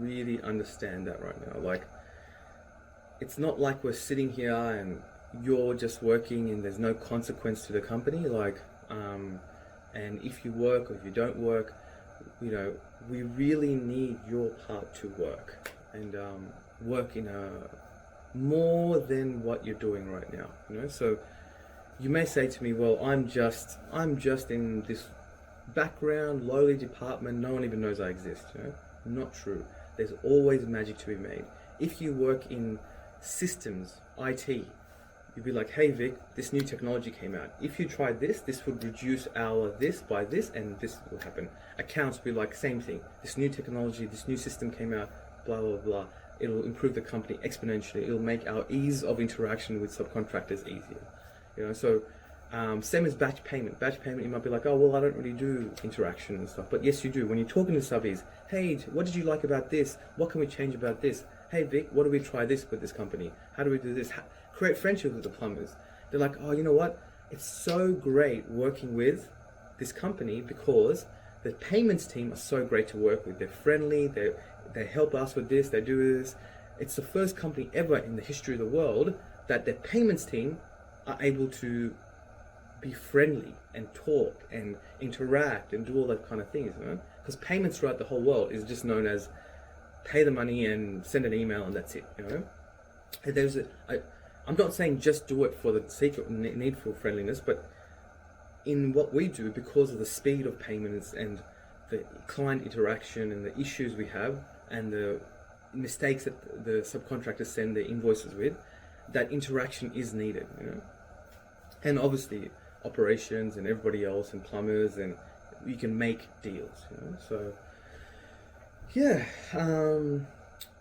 really understand that right now. Like, it's not like we're sitting here and you're just working and there's no consequence to the company. Like, and if you work or if you don't work, you know, we really need your part to work and work in a more than what you're doing right now. You know, so you may say to me, well, I'm just in this background, lowly department, no one even knows I exist. You know, not true. There's always magic to be made. If you work in systems, IT, you'd be like, hey Vic, this new technology came out. If you try this, this would reduce our this by this, and this will happen. Accounts will be like, same thing. This new technology, this new system came out, blah, blah, blah. It'll improve the company exponentially. It'll make our ease of interaction with subcontractors easier. You know, so same as batch payment. Batch payment, you might be like, oh, well, I don't really do interaction and stuff. But yes, you do. When you're talking to subbies, hey, what did you like about this? What can we change about this? Hey, Vic, what do we try this with this company? How do we do this? Create friendships with the plumbers. They're like, oh, you know what? It's so great working with this company because the payments team are so great to work with. They're friendly. They help us with this. They do this. It's the first company ever in the history of the world that their payments team are able to be friendly and talk and interact and do all that kind of things, you know? Because payments throughout the whole world is just known as pay the money and send an email and that's it, you know? And I'm not saying just do it for the sake of needful friendliness, but in what we do, because of the speed of payments and the client interaction and the issues we have and the mistakes that the subcontractors send their invoices with, that interaction is needed, you know? And obviously operations and everybody else and plumbers, and you can make deals, you know? So yeah,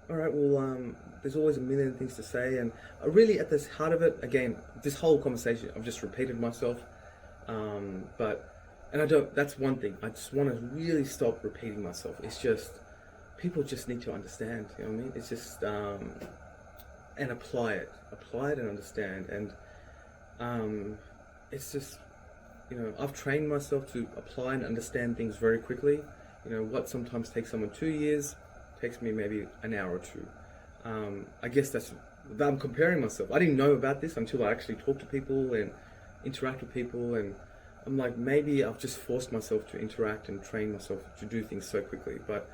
all right, well, there's always a million things to say, and really at the heart of it, again, this whole conversation, I've just repeated myself, that's one thing, I just want to really stop repeating myself. It's just, people just need to understand, you know what I mean? It's just, and apply it and understand, and it's just, you know, I've trained myself to apply and understand things very quickly. You know, what sometimes takes someone 2 years, takes me maybe an hour or two. I guess I'm comparing myself. I didn't know about this until I actually talk to people and interact with people, and I'm like, maybe I've just forced myself to interact and train myself to do things so quickly. But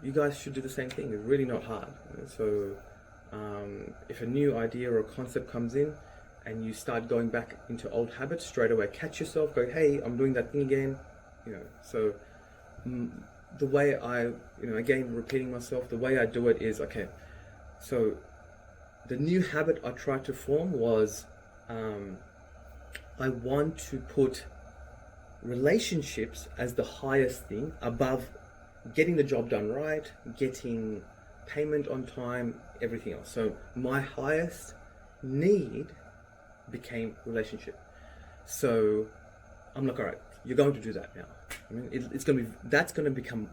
you guys should do the same thing. It's really not hard. You know? So if a new idea or concept comes in, and you start going back into old habits, straight away catch yourself, go, hey, I'm doing that thing again, you know. So the way I, you know, again, repeating myself, the way I do it is, okay, so the new habit I tried to form was, I want to put relationships as the highest thing above getting the job done right, getting payment on time, everything else. So my highest need became relationship. So I'm like, all right, you're going to do that now. I mean, that's going to become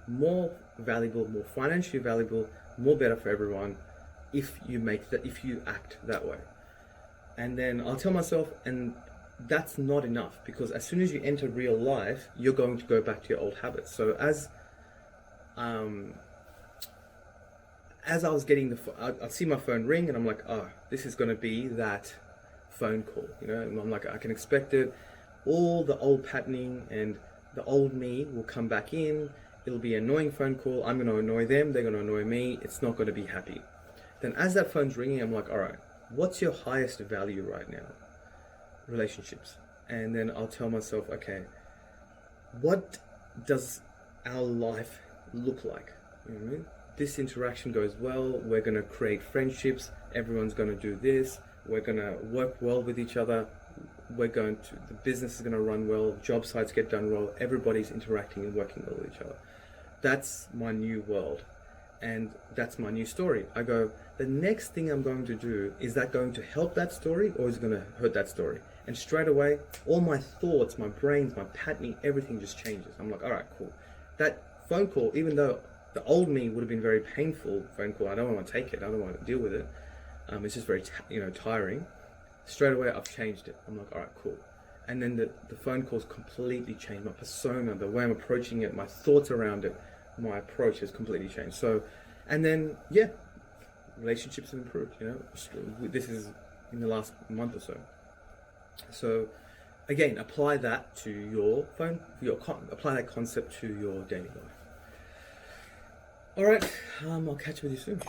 more valuable, more financially valuable, more better for everyone if you act that way. And then I'll tell myself, and that's not enough, because as soon as you enter real life, you're going to go back to your old habits. So as I was getting I'd see my phone ring, and I'm like, oh, this is going to be that phone call, you know, and I'm like, I can expect it. All the old patterning and the old me will come back in. It'll be an annoying phone call. I'm going to annoy them. They're going to annoy me. It's not going to be happy. Then as that phone's ringing, I'm like, all right, what's your highest value right now? Relationships. And then I'll tell myself, okay, what does our life look like? You know what I mean? This interaction goes well, we're going to create friendships, everyone's going to do this, we're going to work well with each other, the business is going to run well, job sites get done well, everybody's interacting and working well with each other. That's my new world, and that's my new story. I go, the next thing I'm going to do, is that going to help that story, or is it going to hurt that story? And straight away, all my thoughts, my brains, my patterning, everything just changes. I'm like, all right, cool. That phone call, even though the old me would have been very painful phone call, I don't want to take it, I don't want to deal with it. It's just very, tiring. Straight away, I've changed it. I'm like, all right, cool. And then the phone calls completely changed my persona, the way I'm approaching it, my thoughts around it, my approach has completely changed. So, and then yeah, relationships have improved. You know, this is in the last month or so. So, again, apply that to your phone. Apply that concept to your daily life. All right, I'll catch you with you soon.